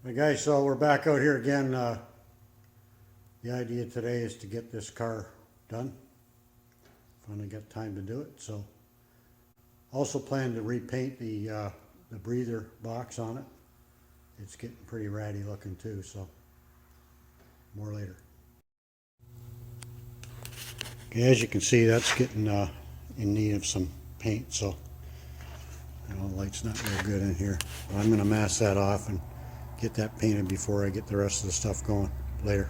Hey guys, so we're back out here again. The idea today is to get this car done. Finally got time to do it. So also plan to repaint the breather box on it. It's getting pretty ratty looking too, so more later. Okay, as you can see, that's getting in need of some paint, so the light's not real good in here. But I'm going to mask that off and get that painted before I get the rest of the stuff going later.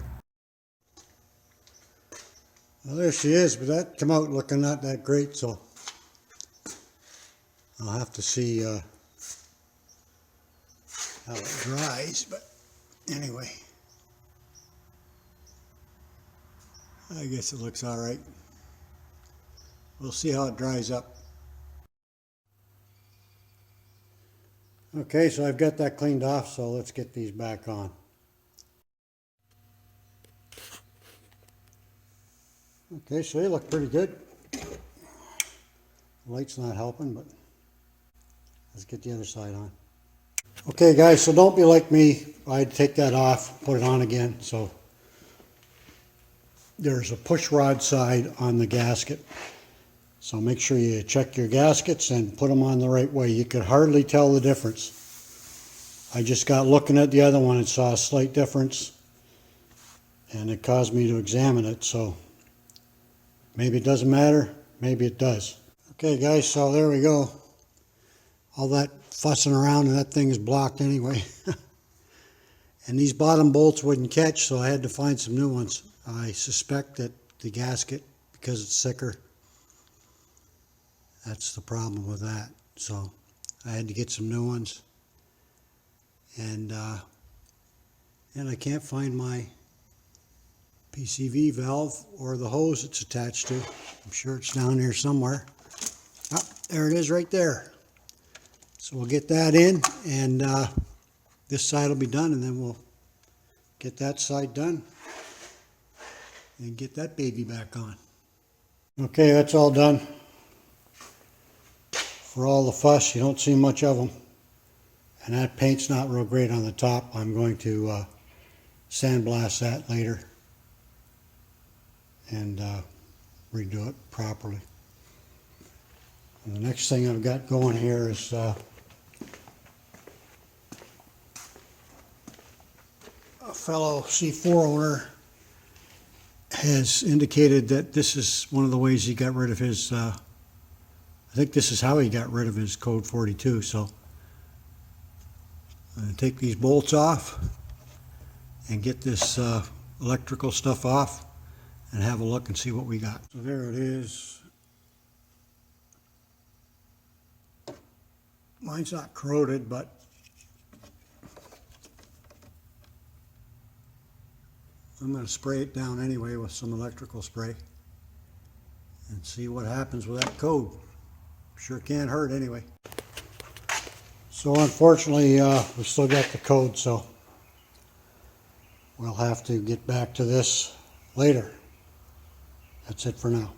Well, there she is, but that come out looking not that great, so I'll have to see how it dries. But anyway, I guess it looks all right. We'll see how it dries up. Okay, so I've got that cleaned off, so let's get these back on. Okay, so they look pretty good. The light's not helping, but let's get the other side on. Okay guys, so don't be like me. I'd take that off, put it on again. So there's a push rod side on the gasket. So make sure you check your gaskets and put them on the right way. You could hardly tell the difference. I just got looking at the other one and saw a slight difference, and it caused me to examine it. So maybe it doesn't matter, maybe it does. Okay guys, so there we go. All that fussing around and that thing is blocked anyway. And these bottom bolts wouldn't catch, so I had to find some new ones. I suspect that the gasket, because it's thicker, that's the problem with that. So I had to get some new ones. And I can't find my PCV valve or the hose it's attached to. I'm sure it's down there somewhere. Oh, there it is right there. So we'll get that in, and this side will be done, and then we'll get that side done and get that baby back on. Okay, that's all done. For all the fuss, you don't see much of them. And that paint's not real great on the top. I'm going to sandblast that later and redo it properly. And the next thing I've got going here is a fellow C4 owner has indicated that this is one of the ways he got rid of his I think this is how he got rid of his code 42. So I'm going to take these bolts off and get this electrical stuff off and have a look and see what we got. So there it is. Mine's not corroded, but I'm going to spray it down anyway with some electrical spray and see what happens with that code. Sure can't hurt anyway. So unfortunately, we still got the code, so we'll have to get back to this later. That's it for now.